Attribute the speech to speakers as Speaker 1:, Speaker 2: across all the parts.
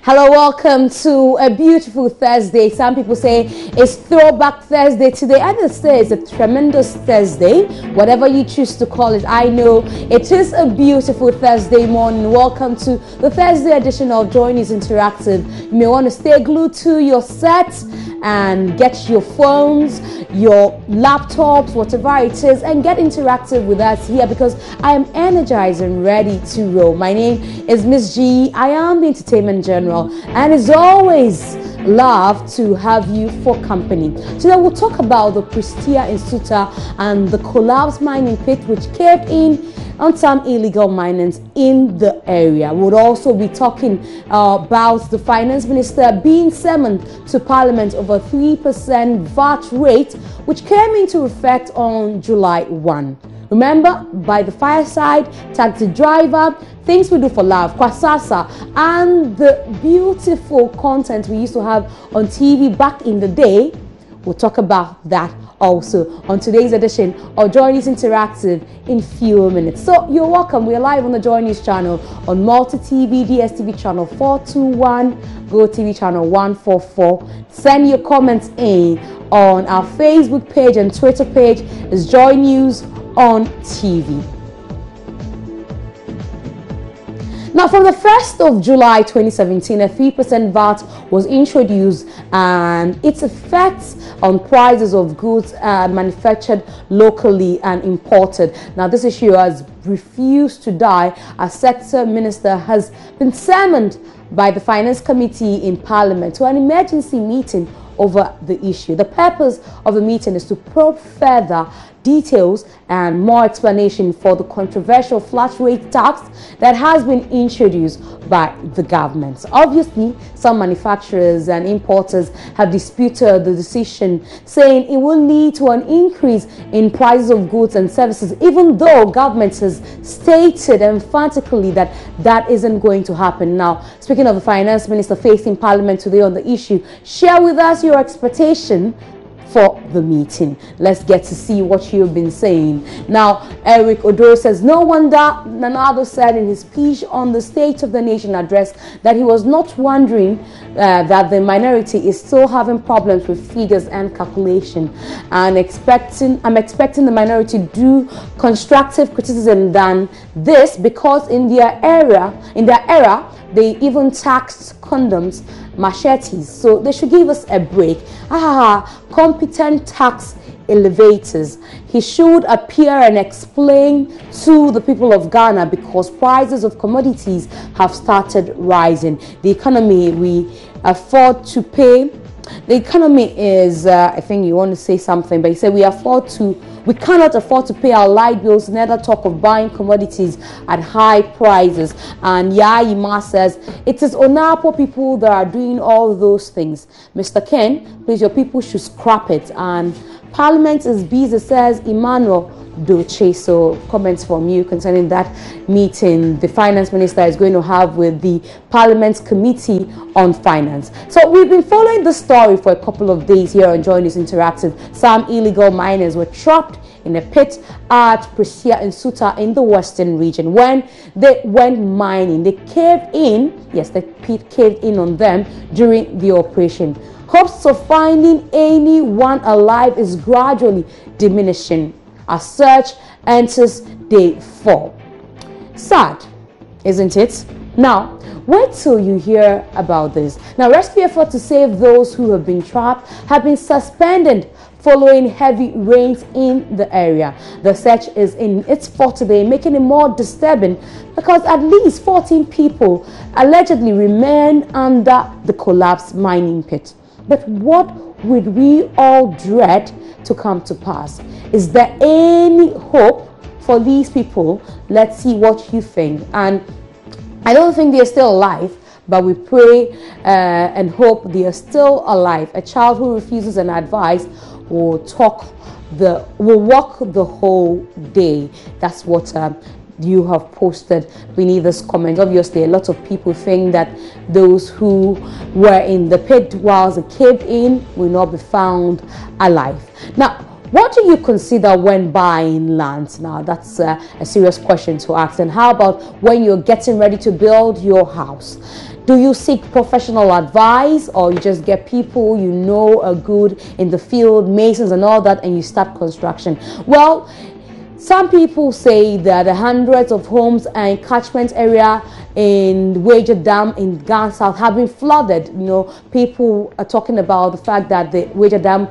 Speaker 1: Hello, welcome to a beautiful Thursday. Some people say it's Throwback Thursday today. Others say it's a tremendous Thursday. Whatever you choose to call it, I know it is a beautiful Thursday morning. Welcome to the Thursday edition of Joy News Interactive. You may want to stay glued to your set and get your phones, your laptops, whatever it is, and get interactive with us here because I am energized and ready to roll. My name is Miss G. I am the entertainment general, and as always, love to have you for company. Today we'll talk about the Prestea in Suta and the collapsed mining pit which caved in on some illegal miners in the area. We'll also be talking about the finance minister being summoned to parliament over 3% VAT rate which came into effect on July 1. Remember, by the fireside, taxi driver, things we do for love, Kwasasa, and the beautiful content we used to have on TV back in the day. We'll talk about that also on today's edition of Joy News Interactive in few minutes. So you're welcome. We're live on the Joy News channel on Multi TV, DSTV channel 421, Go TV channel 144. Send your comments in on our Facebook page and Twitter page is Joy News on TV. Now, from the 1st of July 2017, a 3% VAT was introduced and its effects on prices of goods manufactured locally and imported. Now, this issue has refused to die as sector minister has been summoned by the Finance Committee in Parliament to an emergency meeting over the issue. The purpose of the meeting is to probe further details and more explanation for the controversial flat rate tax that has been introduced by the government. Obviously, some manufacturers and importers have disputed the decision, saying it will lead to an increase in prices of goods and services, even though government has stated emphatically that that isn't going to happen. Now, speaking of the finance minister facing parliament today on the issue, share with us your expectation for the meeting. Let's get to see what you've been saying. Now, Eric Odoro says, no wonder Nanado said in his speech on the State of the Nation address that he was not wondering that the minority is still having problems with figures and calculation. And I'm expecting the minority to do constructive criticism than this because in their era, they even taxed condoms, machetes, so they should give us a break. Competent tax elevators. He should appear and explain to the people of Ghana because prices of commodities have started rising. The economy we afford to pay. The economy is, I think you want to say something, but you say we cannot afford to pay our light bills, neither talk of buying commodities at high prices. And Yaima says, it is Onapo people that are doing all those things. Mr. Ken, please, your people should scrap it. And Parliament is busy, says Emmanuel Doche. So comments from you concerning that meeting the finance minister is going to have with the Parliament's Committee on Finance. So we've been following the story for a couple of days here on Joy News Interactive. Some illegal miners were trapped in a pit at Prestea in Suta in the western region. When they went mining, they caved in. Yes, the pit caved in on them during the operation. Hopes of finding anyone alive is gradually diminishing as search enters day 4. Sad, isn't it? Now, wait till you hear about this. Now, rescue efforts to save those who have been trapped have been suspended following heavy rains in the area. The search is in its 4th day, making it more disturbing because at least 14 people allegedly remain under the collapsed mining pit. But what would we all dread to come to pass? Is there any hope for these people? Let's see what you think. And I don't think they're still alive, but we pray and hope they are still alive. A child who refuses an advice will walk the whole day. That's what you have posted beneath this comment. Obviously, a lot of people think that those who were in the pit whilst it caved in will not be found alive. Now, what do you consider when buying land? Now, that's a serious question to ask. And how about when you're getting ready to build your house? Do you seek professional advice, or you just get people you know are good in the field, masons and all that, and you start construction? Well, some people say that the hundreds of homes and catchment area in Weija Dam in Ghana South have been flooded. You know, people are talking about the fact that the Weija Dam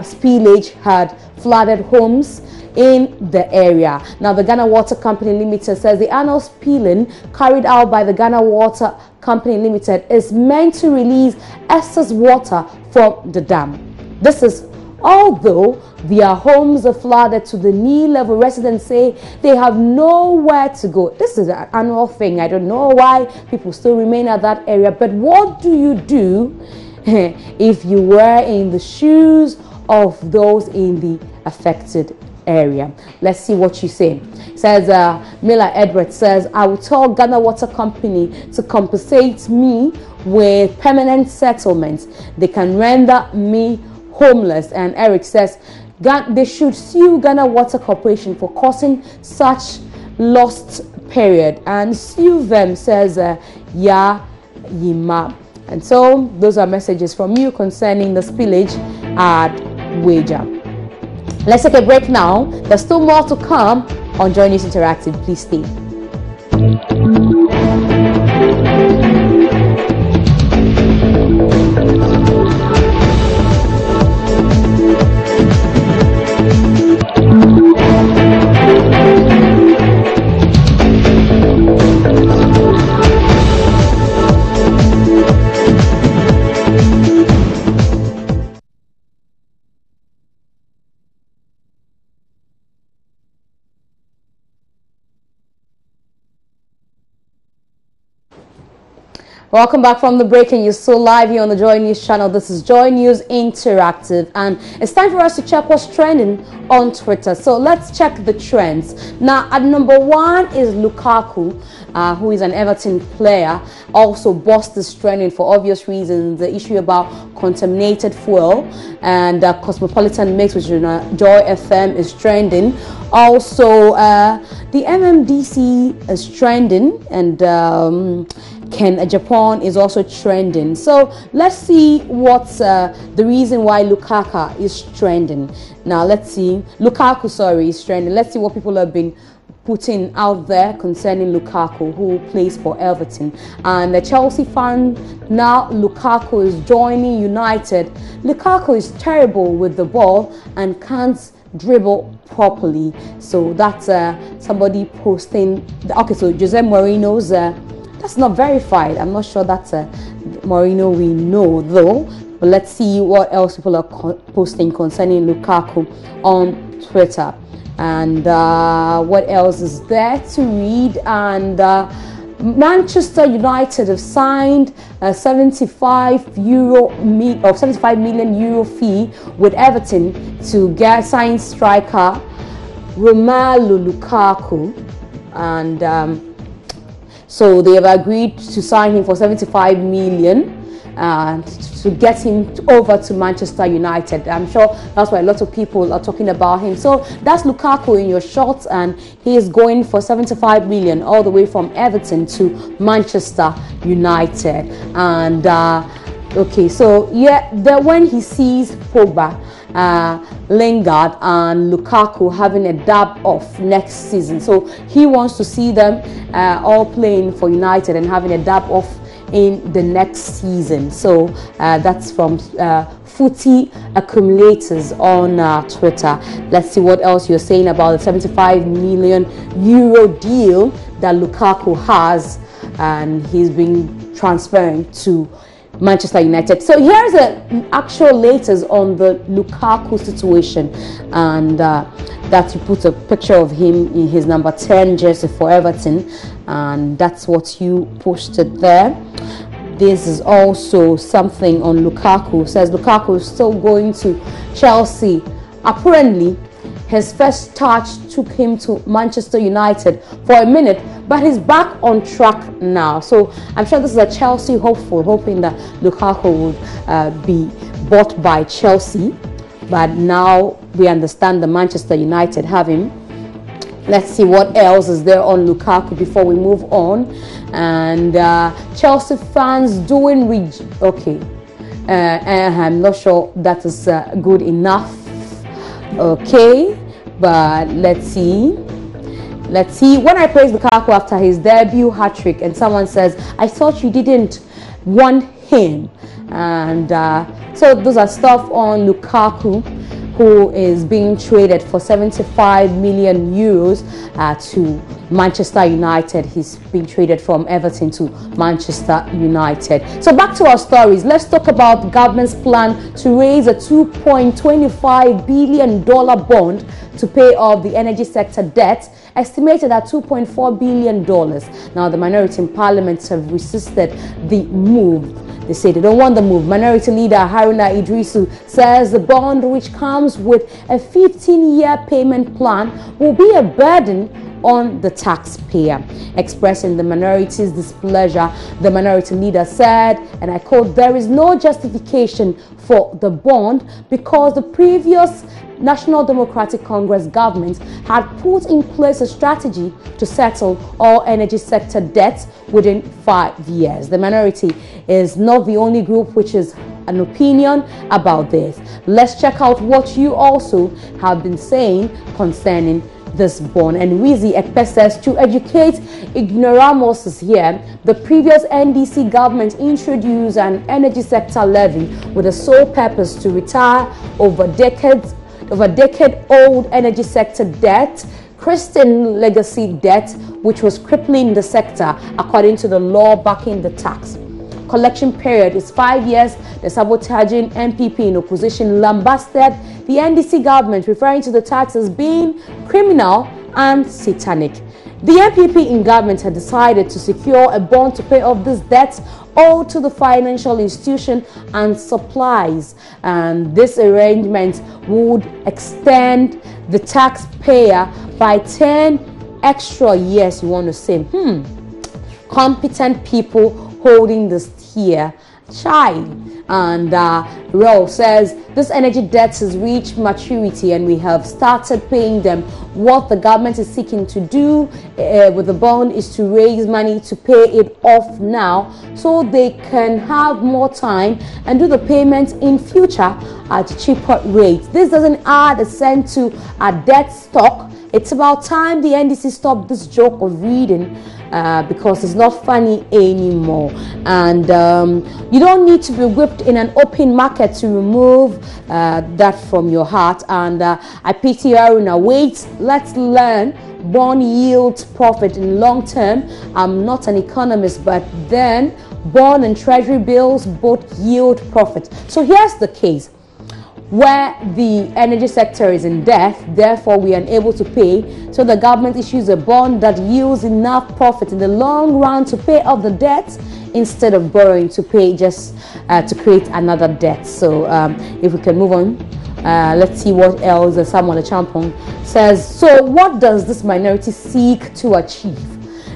Speaker 1: spillage had flooded homes in the area. Now, the Ghana Water Company Limited says the annual spilling carried out by the Ghana Water Company Limited is meant to release excess water from the dam. This is although their homes are flooded to the knee level. Residents say they have nowhere to go. This is an annual thing. I don't know why people still remain at that area, but what do you do if you were in the shoes of those in the affected area? Let's see what you say. It says Miller Edwards says, I will tell Ghana Water Company to compensate me with permanent settlements. They can render me homeless. And Eric says they should sue Ghana Water Corporation for causing such lost period, and sue them, says Ya Yima. And so those are messages from you concerning the spillage at Weija. Let's take a break now. There's still more to come on Joy News Interactive. Please stay. Welcome back from the break, and you're still live here on the Joy News channel. This is Joy News Interactive, and it's time for us to check what's trending on Twitter. So let's check the trends. Now, at number 1 is Lukaku, who is an Everton player. Also, Boss is trending for obvious reasons. The issue about contaminated fuel, and Cosmopolitan Mix, which is Joy FM, is trending. Also, the MMDC is trending, and Ken Japan is also trending. So let's see what's the reason why Lukaku is trending. Now let's see. Lukaku, sorry, is trending. Let's see what people have been putting out there concerning Lukaku, who plays for Everton. And the Chelsea fan, now Lukaku is joining United. Lukaku is terrible with the ball and can't dribble properly. So that's somebody posting. Okay, so Jose Mourinho's that's not verified. I'm not sure that's Mourinho we know though. But let's see what else people are posting concerning Lukaku on Twitter. And what else is there to read? And Manchester United have signed a 75 million euro fee with Everton to get signed striker Romelu Lukaku, and so they have agreed to sign him for 75 million to get him over to Manchester United. I'm sure that's why a lot of people are talking about him. So that's Lukaku in your shorts, and he is going for 75 million all the way from Everton to Manchester United. And okay, so yeah, when he sees Pogba, Lingard and Lukaku having a dab off next season, so he wants to see them all playing for United and having a dab off in the next season. So that's from Footy Accumulators on Twitter. Let's see what else you're saying about the 75 million euro deal that Lukaku has, and he's been transferring to Manchester United. So here's an actual latest on the Lukaku situation, and that you put a picture of him in his number 10 jersey for Everton, and that's what you posted there. This is also something on Lukaku. It says Lukaku is still going to Chelsea. Apparently, his first touch took him to Manchester United for a minute, but he's back on track now. So I'm sure this is a Chelsea hopeful, hoping that Lukaku would be bought by Chelsea. But now we understand the Manchester United have him. Let's see what else is there on Lukaku before we move on. And Chelsea fans doing okay. I'm not sure that is good enough. Okay, but let's see. When I praise Lukaku after his debut hat-trick and someone says, I thought you didn't want him. And so those are stuff on Lukaku, who is being traded for 75 million euros to Manchester United. He's been traded from Everton to Manchester United. So back to our stories. Let's talk about the government's plan to raise a $2.25 billion bond to pay off the energy sector debt, estimated at $2.4 billion. Now, the minority in parliament have resisted the move. They say they don't want the move. Minority leader Haruna Idrisu says the bond, which comes with a 15-year payment plan, will be a burden on the taxpayer. Expressing the minority's displeasure, the minority leader said, and I quote, "There is no justification for the bond because the previous National Democratic Congress government had put in place a strategy to settle all energy sector debts within 5 years." The minority is not the only group which is an opinion about this. Let's check out what you also have been saying concerning this bond. And Wizi Ekpe says, to educate ignoramuses here, the previous NDC government introduced an energy sector levy with the sole purpose to retire over decade-old energy sector debt, Christian legacy debt, which was crippling the sector according to the law backing the tax. Collection period is 5 years. The sabotaging MPP in opposition lambasted the NDC government, referring to the tax as being criminal and satanic. The MPP in government had decided to secure a bond to pay off this debt owed to the financial institution and supplies, and this arrangement would extend the taxpayer by 10 extra years. You want to say, competent people holding this here, child. And Raul says this energy debt has reached maturity and we have started paying them. What the government is seeking to do with the bond is to raise money to pay it off now so they can have more time and do the payments in future at cheaper rates. This doesn't add a cent to our debt stock. It's about time the NDC stopped this joke of reading because it's not funny anymore. And you don't need to be whipped in an open market to remove that from your heart. And I pity Haruna. Wait, let's learn. Bond yields profit in long term. I'm not an economist, but then bond and treasury bills both yield profit. So here's the case. Where the energy sector is in debt, therefore we are unable to pay, so the government issues a bond that yields enough profit in the long run to pay off the debt instead of borrowing to pay just to create another debt. So if we can move on, let's see what else Samuel Champong says. So what does this minority seek to achieve?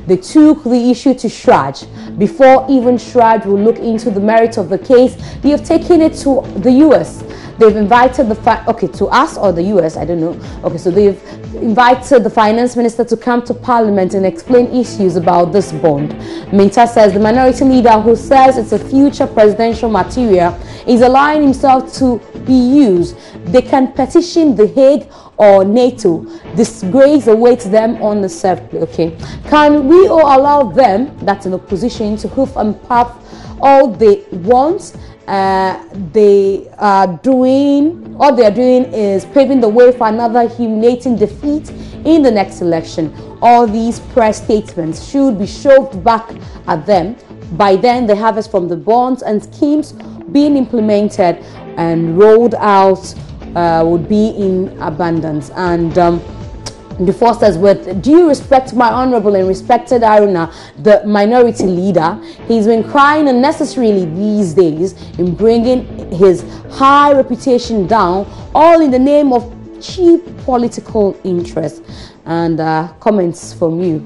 Speaker 1: They took the issue to Shraj. Before even Shraj will look into the merit of the case, they have taken it to the US. They've invited to us or the US, I don't know. Okay, so they've invited the finance minister to come to parliament and explain issues about this bond. Minta says the minority leader, who says it's a future presidential material, is allowing himself to be used. They can petition The Hague or NATO. Disgrace awaits them on the surface. Okay, can we all allow them, that's an opposition, to hoof and puff all they want? All they are doing is paving the way for another humiliating defeat in the next election. All these press statements should be shoved back at them. By then, the harvest from the bonds and schemes being implemented and rolled out would be in abundance. And the first says, with due respect to my honorable and respected Haruna, the minority leader, he's been crying unnecessarily these days in bringing his high reputation down, all in the name of cheap political interest. And comments from you,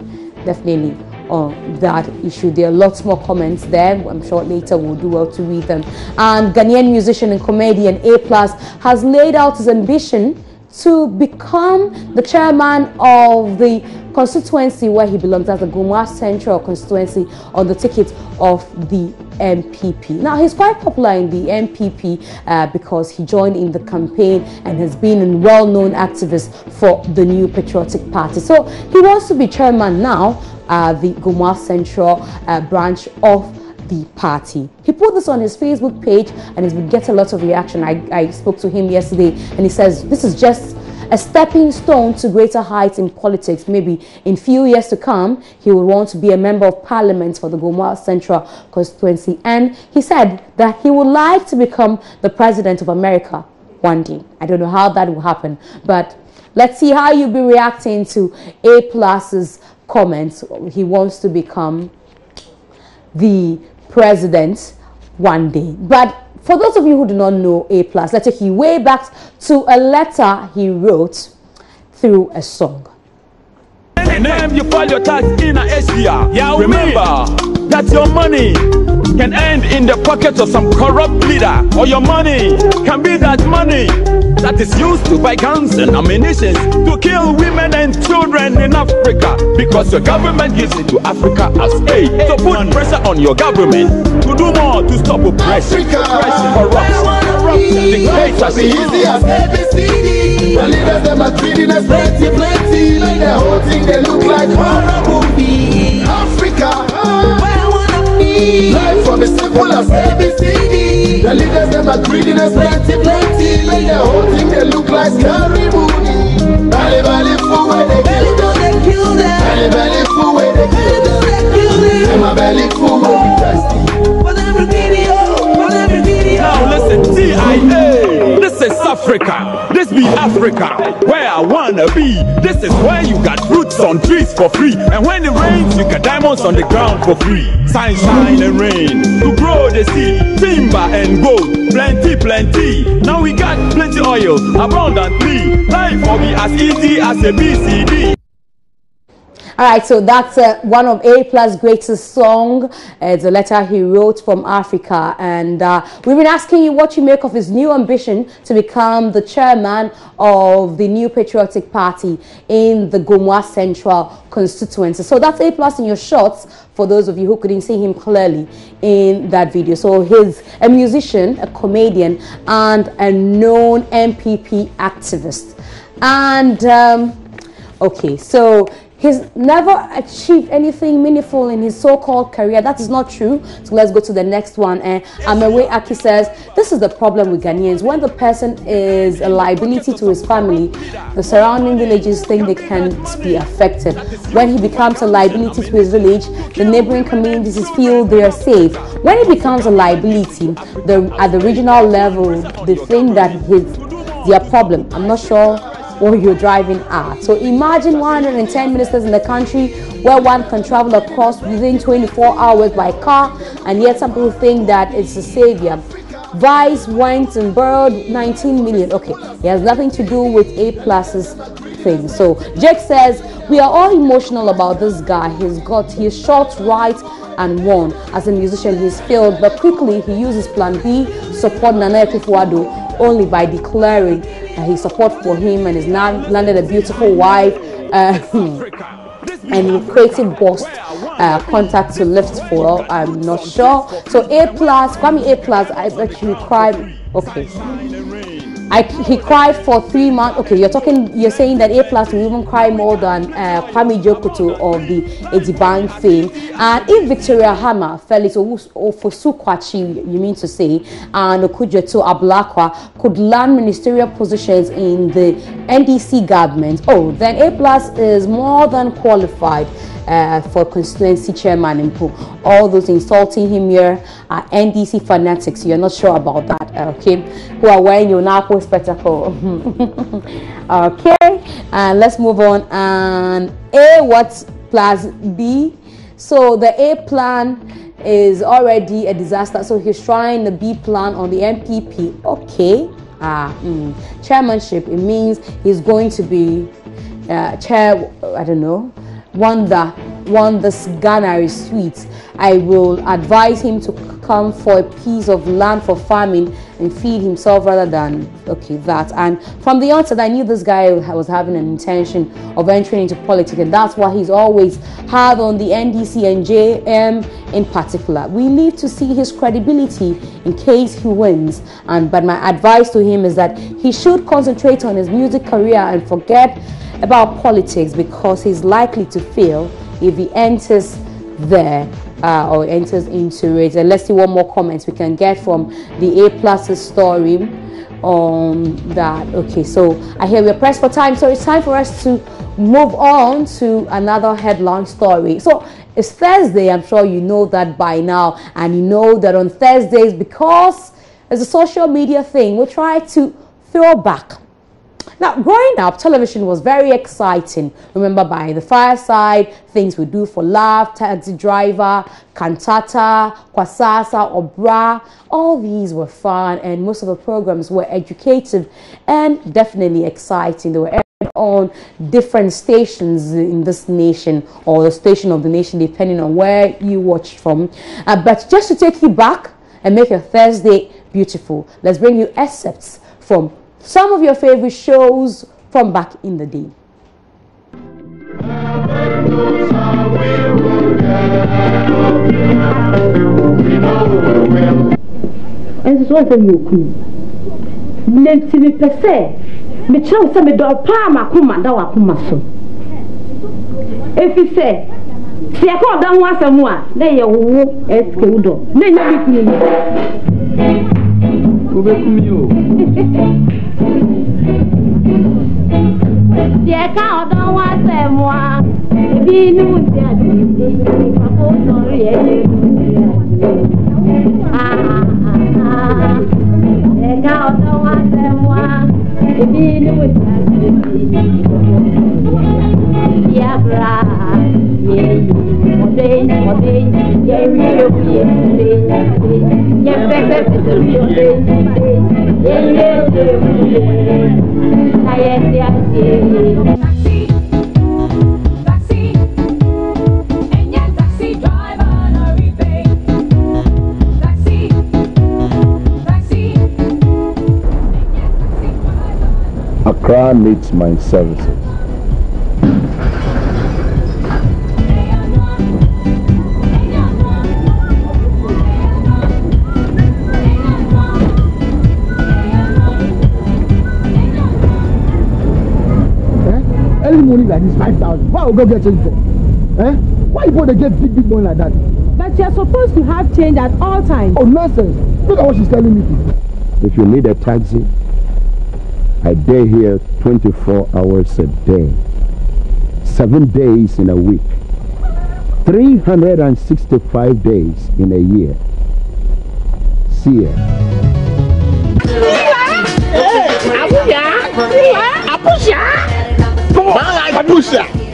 Speaker 1: definitely, on that issue. There are lots more comments there. I'm sure later we'll do well to read them. And Ghanaian musician and comedian A+ has laid out his ambition to become the chairman of the constituency where he belongs, as the Gumua Central constituency, on the ticket of the MPP. Now, he's quite popular in the MPP because he joined in the campaign and has been a well-known activist for the New Patriotic Party. So he wants to be chairman now, the Gumua Central branch of the party. He put this on his Facebook page and he's been getting a lot of reaction. I spoke to him yesterday and he says this is just a stepping stone to greater heights in politics. Maybe in few years to come, he will want to be a member of parliament for the Gumua Central constituency. And he said that he would like to become the president of America one day. I don't know how that will happen, but let's see how you'll be reacting to A+'s comments. He wants to become the president one day. But for those of you who do not know A+, let's take you way back to a letter he wrote through a song.
Speaker 2: Anytime you file your tax in Asia, remember that your money can end in the pocket of some corrupt leader, or your money can be that money that is used to buy guns and ammunition to kill women and children in Africa, because your government gives it to Africa as aid. So put pressure on your government to do more to stop oppression, corruption, dictatorship.
Speaker 3: Easy as ABCD. The leaders them are treating us plenty. Like the whole thing they look like horror movie. Africa, where I wanna be. Life from as simple as ABCD. The leaders them are treating us plenty. Like the whole thing they look like scary movie. Belly full where they kill them. Belly full where they kill them. And my belly full where we thirsty.
Speaker 2: Now listen, CIA, this is Africa, this be Africa, where I wanna be. This is where you got fruits on trees for free, and when it rains, you got diamonds on the ground for free. Sunshine and rain, to grow the seed, timber and gold, plenty. Now we got plenty oil, abundantly. Life will be as easy as a BCD.
Speaker 1: All right, so that's one of A+'s greatest song. It's a letter he wrote from Africa, and we've been asking you what you make of his new ambition to become the chairman of the New Patriotic Party in the Gumua Central constituency. So that's A+ in your shots for those of you who couldn't see him clearly in that video. So he's a musician, a comedian, and a known MPP activist. And okay, so he's never achieved anything meaningful in his so-called career. That is not true. So let's go to the next one. Amewe Aki says, this is the problem with Ghanaians. When the person is a liability to his family, the surrounding villages think they can't be affected. When he becomes a liability to his village, the neighboring communities feel they are safe. When he becomes a liability, at the regional level, they think that he's their problem. I'm not sure what you're driving at. So imagine 110 ministers in the country where one can travel across within 24 hours by car, and yet some people think that it's a savior. Vice went and borrowed 19 million. Okay, it has nothing to do with A+'s thing. So Jake says, we are all emotional about this guy. He's shot right and won. As a musician, he's failed, but quickly he uses plan B, support Nana Akufo-Addo, only by declaring his support for him, and has now landed a beautiful wife and creative boss contact to lift for. I'm not sure. So A+, Kwame A+, I actually cried. Okay, he cried for 3 months. Okay, you're saying that A+ will even cry more than Kwame Jokoto of the Ediban fame. And if Victoria Hammer, Felix Ofosu-Kwakye, you mean to say, and Okudzeto Ablakwa could land ministerial positions in the NDC government, then A+ is more than qualified for constituency chairman in Po. All those insulting him here are NDC fanatics. You're not sure about that, okay? Who are wearing your Napo spectacle. Okay, and let's move on. And A, what's plus B? So the A plan is already a disaster. So he's trying the B plan on the MPP. Okay. Chairmanship, it means he's going to be chair, I don't know, one this Ghana suite. I will advise him to come for a piece of land for farming and feed himself rather than that. And from the onset, I knew this guy was having an intention of entering into politics, and that's why he's always hard on the NDC and JM in particular. We need to see his credibility in case he wins. But my advice to him is that he should concentrate on his music career and forget about politics, because he's likely to fail if he enters there or enters into it. And let's see what more comments we can get from the A+'s story on that. Okay, so I hear we're pressed for time, so it's time for us to move on to another headline story. So it's Thursday. I'm sure you know that by now, and you know that on Thursdays, because it's a social media thing, we try to throw back. Now, growing up, television was very exciting. Remember, by the fireside, things we do for love, Taxi Driver, Cantata, Kwasasa, Obra, all these were fun, and most of the programs were educative and definitely exciting. They were aired on different stations in this nation, or the station of the nation, depending on where you watched from. But just to take you back and make your Thursday beautiful, let's bring you excerpts from some of your favorite shows from back in the day.
Speaker 4: And it's what you could. Nancy per se, me chose some dog palma kuma da wakuma so. If you say, see, I call down once and more, then you will escode. Then you yeah, count on one time more. If you knew that, count on one time more. If you knew
Speaker 5: Accra needs my services.
Speaker 6: Early morning like this, 5,000. Why will go get change for? Why you want to get big money like that?
Speaker 4: but you're supposed to have change at all times.
Speaker 6: Oh, nonsense. Look at what she's telling me.
Speaker 5: If you need a taxi, I day here 24 hours a day, 7 days in a week, 365 days in a year. See ya.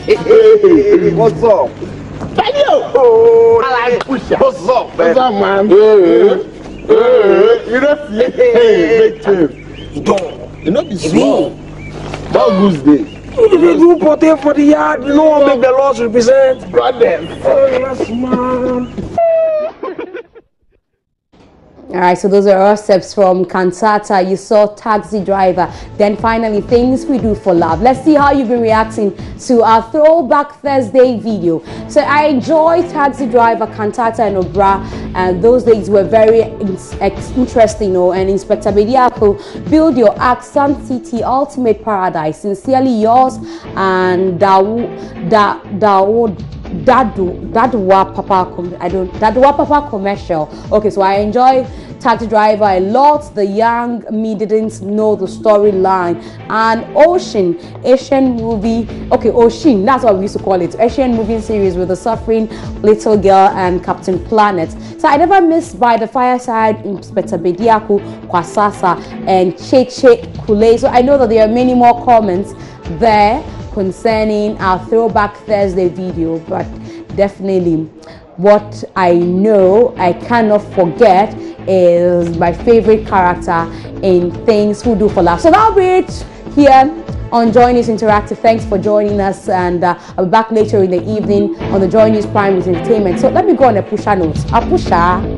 Speaker 3: Hey, what's up? Oh, I like Pusha. What's up, man? What's up, man? You know, hey, big team. You know, be small. That goose day.
Speaker 7: You do potato for the yard. You know what make the laws represent?
Speaker 3: Brothers.
Speaker 7: Oh, yes, man.
Speaker 1: All right, so those are our steps from Cantata. You saw Taxi Driver. Then finally, Things We Do for Love. Let's see how you've been reacting to our Throwback Thursday video. So I enjoyed Taxi Driver, Cantata, and Obra. And those days were very interesting, you know. And Inspector Bediako, Build Your Act, Sun City, Ultimate Paradise. Sincerely yours, and Dadwa Papa commercial. Okay, so I enjoy Taxi Driver a lot. The young me didn't know the storyline. And Ocean, Asian movie. Okay, Ocean, that's what we used to call it. Asian movie series with the suffering little girl and Captain Planet. So I never missed By the Fireside, Inspector Bediako, Kwasasa, and Cheche Kule. So I know that there are many more comments there concerning our Throwback Thursday video, but definitely what I know I cannot forget is my favorite character in Things We Do for Love. So that'll be it here on Joy News Interactive. Thanks for joining us, and I'll be back later in the evening on the Joy News Prime with entertainment. So let me go on a pusher note. A pusher.